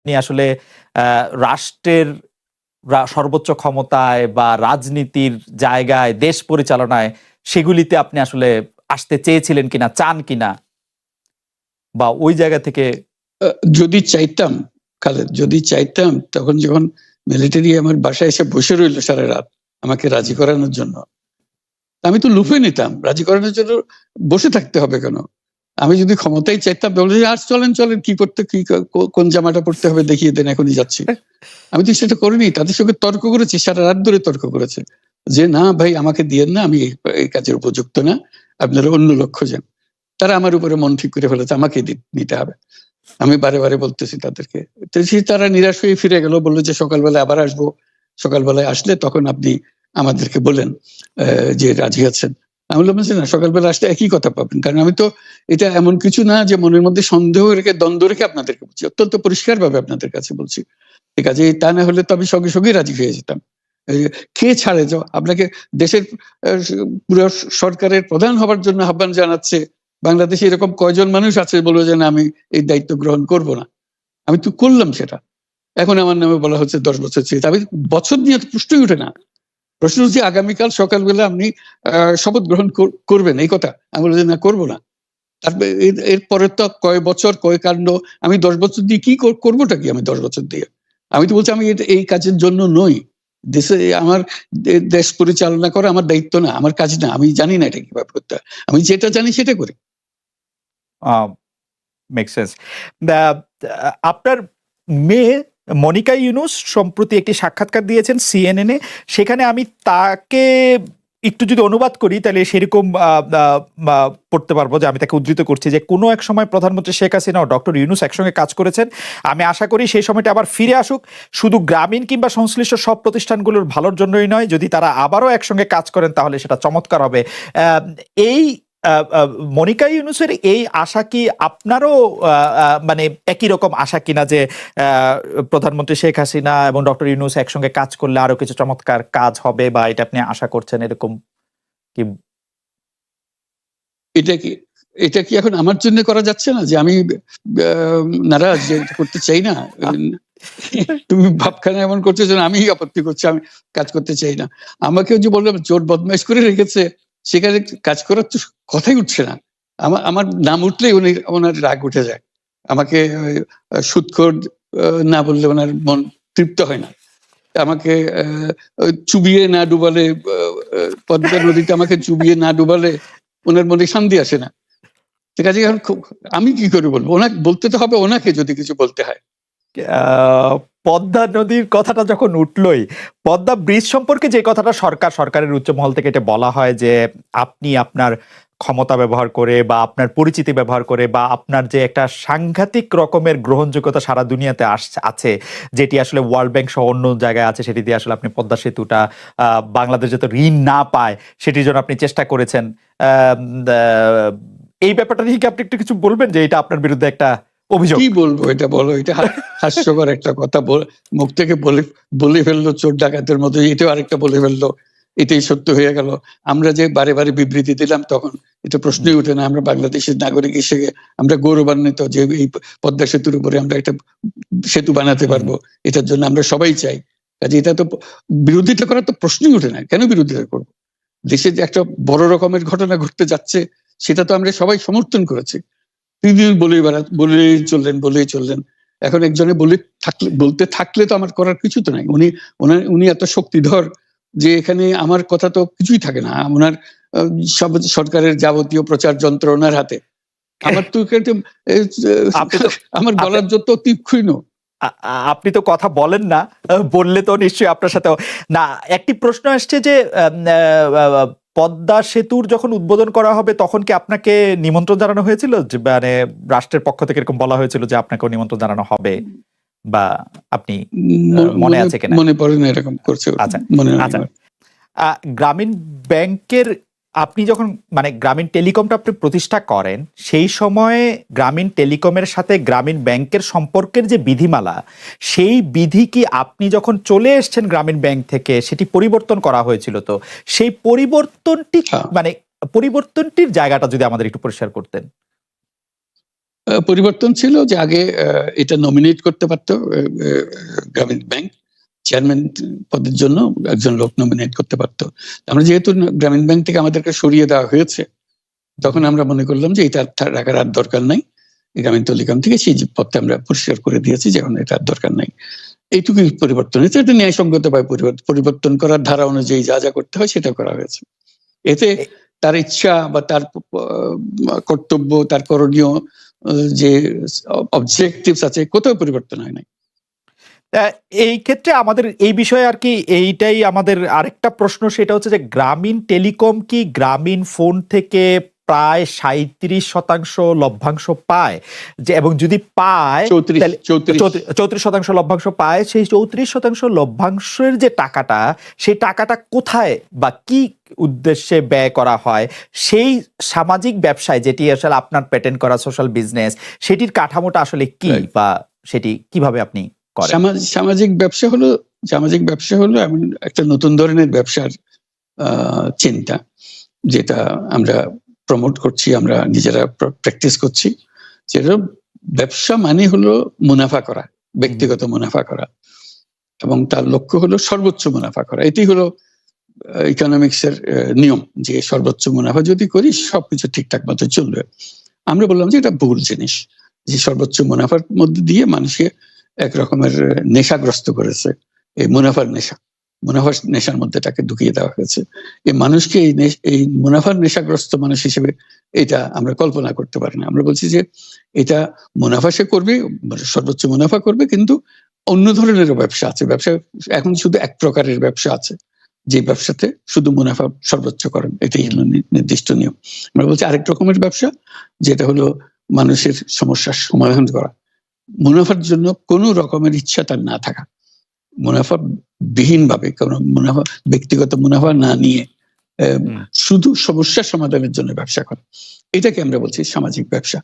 আপনি আসলে রাষ্ট্রের সর্বোচ্চ ক্ষমতায় বা রাজনীতির জায়গায়, দেশ পরিচালনায় সেগুলিতে আপনি আসলে আসতে চেয়েছিলেন কিনা, চান কিনা? বা ওই জায়গা থেকে আ যদি চাইতাম, খালেদ, যদি চাইতাম তখন যখন মিলিটারি আমার বাসায় এসে বসে রইল সারারাত আমাকে রাজি করানোর জন্য। আমি তো লুফে নিতাম। রাজি করানোর জন্য বসে থাকতে হবে কেন? আমি যদি ক্ষমতায় চাইতাম বলে যে, "আর চলেন, চলেন কি করতে কি কোন জামাটা পড়তে হবে দেখিয়ে দেন এখনই যাচ্ছি।" আমি তো সেটা করিনি। তাদের সঙ্গে তর্ক করেছি, সারারাত ধরে তর্ক করেছে। যে, "না ভাই আমাকে দিয়েন না, আমি এই কাজের উপযুক্ত না। আপনারা অন্য লোক খোঁজেন।" তারা আমার উপরে মন ঠিক করে ফেলেছে আমাকেই নিতে হবে। আমি বারে, বারে বলতেছি তাদেরকে। তো তারা নিরাশ হয়ে ফিরে গেল। বলল যে, "সকালবেলায় আবার আসবো। সকালবেলায় আসলে তখন আপনি আমাদেরকে বলেন যে রাজি আছেন।" আমি বললাম যে, "না, সকালবেলা আসলে একই কথা পাবেন। কারণ আমি তো এটা এমন কিছু না যে মনের মধ্যে সন্দেহ রেখে দ্বন্দ্ব রেখে আপনাদেরকে বলছি। অত্যন্ত পরিষ্কারভাবে আপনাদের কাছে বলছি। ঠিক আছে? তা না হলে তো আমি সঙ্গে, সঙ্গেই রাজি হয়ে যেতাম। এই কে ছাড়ে আপনাকে দেশের আ পুরো সরকারের প্রধান হবার জন্য আহ্বান জানাচ্ছে। বাংলাদেশে এরকম কয়জন মানুষ আছে বলবে যে, "না, আমি এই দায়িত্ব গ্রহণ করব না।" আমি তো করলাম সেটা। এখন আমার নামে বলা হচ্ছে ১০ বছর চেয়ে। আমি বছর নিয়ে তো প্রশ্নই ওঠে না। প্রশ্ন হচ্ছে আগামীকাল সকালবেলা আপনি শপথ গ্রহণ করবেন এই কথা। আমি বললাম যে, "না, করব না।" তারপরে এরপরে তো কয় বছর, কয় কাণ্ড। আমি ১০ বছর দিয়ে কি করবোটা কি আমি ১০ বছর দিয়ে? আমি তো বলছি আমি এই কাজের জন্য নই। দেশে আমার দেশ পরিচালনা করা আমার দায়িত্ব না, আমার কাজ না। আমি জানি না এটা কিভাবে করতে হয়। আমি যেটা জানি সেটা করি। আ মেক সেন্স। দা আপনার মেয়ে মনিকা ইউনুস সম্প্রতি একটি সাক্ষাৎকার দিয়েছেন সিএনএন এ। সেখানে আমি তাকে একটু যদি অনুবাদ করি তাহলে সেরকম আ আ মা পড়তে পারবো যে আমি তাকে উদ্ধৃত করছি যে, "কোনো এক সময় প্রধানমন্ত্রী শেখ হাসিনা ও ডক্টর ইউনুস একসঙ্গে কাজ করেছেন। আমি আশা করি সেই সময়টা আবার ফিরে আসুক। শুধু গ্রামীণ কিংবা সংশ্লিষ্ট সব প্রতিষ্ঠানগুলোর ভালোর জন্যই নয়। যদি তারা আবারও একসঙ্গে কাজ করেন তাহলে সেটা চমৎকার হবে।" এই আ আ মনিকা ইউনুসের এই আশা কি আপনারও আ আ মানে একই রকম আশা কিনা যে আ প্রধানমন্ত্রী শেখ হাসিনা এবং ডক্টর ইউনুস একসঙ্গে কাজ করলে আরো কিছু চমৎকার কাজ হবে বা এটা আপনি আশা করছেন এরকম কি? এটা কি এটা কি এখন আমার জন্য করা যাচ্ছে না যে আমি আ নারাজ যে এটা করতে চাই না? তুমি ভাবখানা এমন করছো যেন আমিই আপত্তি করছি, আমি কাজ করতে চাই না। আমাকেও যে বললাম চোর বদমাইশ করে রেখেছে, সেখানে কাজ করার তো কথাই উঠছে না। আমার নাম উঠলেই উনার রাগ উঠে যায়। আমাকে সুদখোর না বললে উনার মন তৃপ্ত হয় না। আমাকে চুবিয়ে না ডুবালে পদ্মা নদীতে আমাকে চুবিয়ে না ডুবালে উনার মনে শান্তি আসে না। ঠিক আছে? এখন আমি কি করে বলব? ওনাকে বলতে তো হবে ওনাকে যদি কিছু বলতে হয়। আ পদ্মা নদীর কথাটা যখন উঠলই, পদ্মা ব্রিজ সম্পর্কে যে কথাটা সরকারের উচ্চ মহল থেকে এটা বলা হয় যে, আপনি আপনার ক্ষমতা ব্যবহার করে বা আপনার পরিচিতি ব্যবহার করে বা আপনার যে একটা সাংঘাতিক রকমের গ্রহণযোগ্যতা সারা দুনিয়াতে আছে, যেটি আসলে ওয়ার্ল্ড ব্যাংক সহ অন্য জায়গায় আছে, সেটি দিয়ে আসলে আপনি পদ্মা সেতুটা বাংলাদেশ যাতে ঋণ না পায়, সেটির জন্য আপনি চেষ্টা করেছেন। আম দা এই ব্যাপারটা নিয়ে কি আপনি একটু কিছু বলবেন যে এটা আপনার বিরুদ্ধে একটা অভিযোগ? কি বলবো এটা বলো? এটা হাস্যকর একটা কথা মুখ থেকে বলে ফেললো চোর ডাকাতের মতো। এটাও আরেকটা বলে ফেললো। এটাই সত্য হয়ে গেল। আমরা যে বারে, বারে বিবৃতি দিলাম তখন এটা প্রশ্নই ওঠে না। আমরা বাংলাদেশের নাগরিক হিসেবে আমরা গৌরবান্বিত যে এই পদ্মা সেতুর উপরে আমরা একটা সেতু বানাতে পারবো। এটার জন্য আমরা সবাই চাই। কাজে এটা তো বিরোধিতা করার তো প্রশ্নই ওঠে না। কেন বিরোধিতা করব? দেশে যে একটা বড় রকমের ঘটনা ঘটতে যাচ্ছে সেটা তো আমরা সবাই সমর্থন করেছি। তিনি বলেই চললেন। এখন একজনে বলতে থাকলে তো আমার করার কিছু তো নাই। উনি এত শক্তিধর যে এখানে আমার কথা তো কিছুই থাকে না। উনার আ সব সরকারের যাবতীয় প্রচার যন্ত্র উনার হাতে। আমার তো আপনি তো আমার আপনি গলার যত তীক্ষ্ণ। আ আ আপনি তো কথা বলেন না। বললে তো নিশ্চয়ই আপনার সাথেও না, একটি প্রশ্ন আসছে যে আম আ আ পদ্মা সেতুর যখন উদ্বোধন করা হবে তখন কি আপনাকে নিমন্ত্রণ জানানো হয়েছিল? যে মানে রাষ্ট্রের পক্ষ থেকে এরকম বলা হয়েছিল যে আপনাকেও নিমন্ত্রণ জানানো হবে বা আপনি মনে মনে আছে কিনা? মনে পড়ে না এরকম করছে। আচ্ছা, মনে নাই আচ্ছা। আমার। আ গ্রামীণ ব্যাংকের আপনি যখন মানে গ্রামীণ টেলিকমটা আপনি প্রতিষ্ঠা করেন, সেই সময়ে গ্রামীণ টেলিকমের সাথে গ্রামীণ ব্যাংকের সম্পর্কের যে বিধিমালা, সেই বিধি কি আপনি যখন চলে এসছেন গ্রামীণ ব্যাংক থেকে সেটি পরিবর্তন করা হয়েছিল তো? সেই পরিবর্তনটি হ্যাঁ। মানে পরিবর্তনটির জায়গাটা যদি আমাদের একটু পরিষ্কার করতেন। পরিবর্তন ছিল যে আগে এটা নমিনেট করতে পারতো গ্রামীণ ব্যাংক, চেয়ারম্যান পদের জন্য একজন লোক নমিনেট করতে পারতো। আমরা যেহেতু গ্রামীণ ব্যাংক থেকে আমাদেরকে সরিয়ে দেওয়া হয়েছে, তখন আমরা মনে করলাম যে এটা রাখার আর দরকার নাই, গ্রামীণ টেলিকম থেকে সেই পদটা আমরা পরিষ্কার করে দিয়েছি, যেমন এটা আর দরকার নাই। এইটুকুই পরিবর্তন হয়েছে। এটা ন্যায়সঙ্গতভাবে পরিবর্তন করার ধারা অনুযায়ী যা যা করতে হয় সেটা করা হয়েছে। এতে তার ইচ্ছা বা তার কর্তব্য, তার করণীয় যে অবজেক্টিভস আছে, কোথাও পরিবর্তন হয় নাই। এই ক্ষেত্রে আমাদের এই বিষয়ে আর কি এইটাই আমাদের আরেকটা প্রশ্ন, সেটা হচ্ছে যে গ্রামীণ টেলিকম কি গ্রামীণ ফোন থেকে প্রায় 37% লভ্যাংশ পায়, যে এবং যদি পায় 34% লভ্যাংশ পায়, সেই 34% লভ্যাংশের যে টাকাটা, সেই টাকাটা কোথায় বা কি উদ্দেশ্যে ব্যয় করা হয়? সেই সামাজিক ব্যবসায়, যেটি আসলে আপনার প্যাটেন্ট করা সোশ্যাল বিজনেস, সেটির কাঠামোটা আসলে কি, বা সেটি কিভাবে আপনি করেন? সামাজিক ব্যবসা হলো এমন একটা নতুন ধরনের ব্যবসার চিন্তা, যেটা আমরা প্রমোট করছি, আমরা নিজেরা প্র্যাকটিস করছি। যেটা ব্যবসা মানে হলো মুনাফা করা, ব্যক্তিগত মুনাফা করা, এবং তার লক্ষ্য হলো সর্বোচ্চ মুনাফা করা। এটি হলো ইকোনমিক্স এর নিয়ম, যে সর্বোচ্চ মুনাফা যদি করি সবকিছু ঠিকঠাক মতো চলবে। আমরা বললাম যে এটা ভুল জিনিস, যে সর্বোচ্চ মুনাফার মধ্যে দিয়ে মানুষকে এক রকমের নেশাগ্রস্ত করেছে। এই মুনাফার নেশার মধ্যে তাকে ঢুকিয়ে দেওয়া হয়েছে। এই মানুষকে এই মুনাফার নেশাগ্রস্ত মানুষ হিসেবে এটা আমরা কল্পনা করতে পারি না। আমরা বলছি যে এটা মুনাফা সে করবে, সর্বোচ্চ মুনাফা করবে, কিন্তু অন্য ধরনেরও ব্যবসা আছে। ব্যবসা এখন শুধু এক প্রকারের ব্যবসা আছে, যে ব্যবসাতে শুধু মুনাফা সর্বোচ্চকরণ, এটাই হলো নির্দিষ্ট নিয়ম। আমরা বলছি আরেক রকমের ব্যবসা, যেটা হলো মানুষের সমস্যার সমাধান করা, মুনাফার জন্য কোনো রকমের ইচ্ছা তার না থাকা, মুনাফা বিহীন ভাবে, কোনো মুনাফা, ব্যক্তিগত মুনাফা না নিয়ে শুধু সমস্যার সমাধানের জন্য ব্যবসা করা, এটাকে আমরা বলছি সামাজিক ব্যবসা।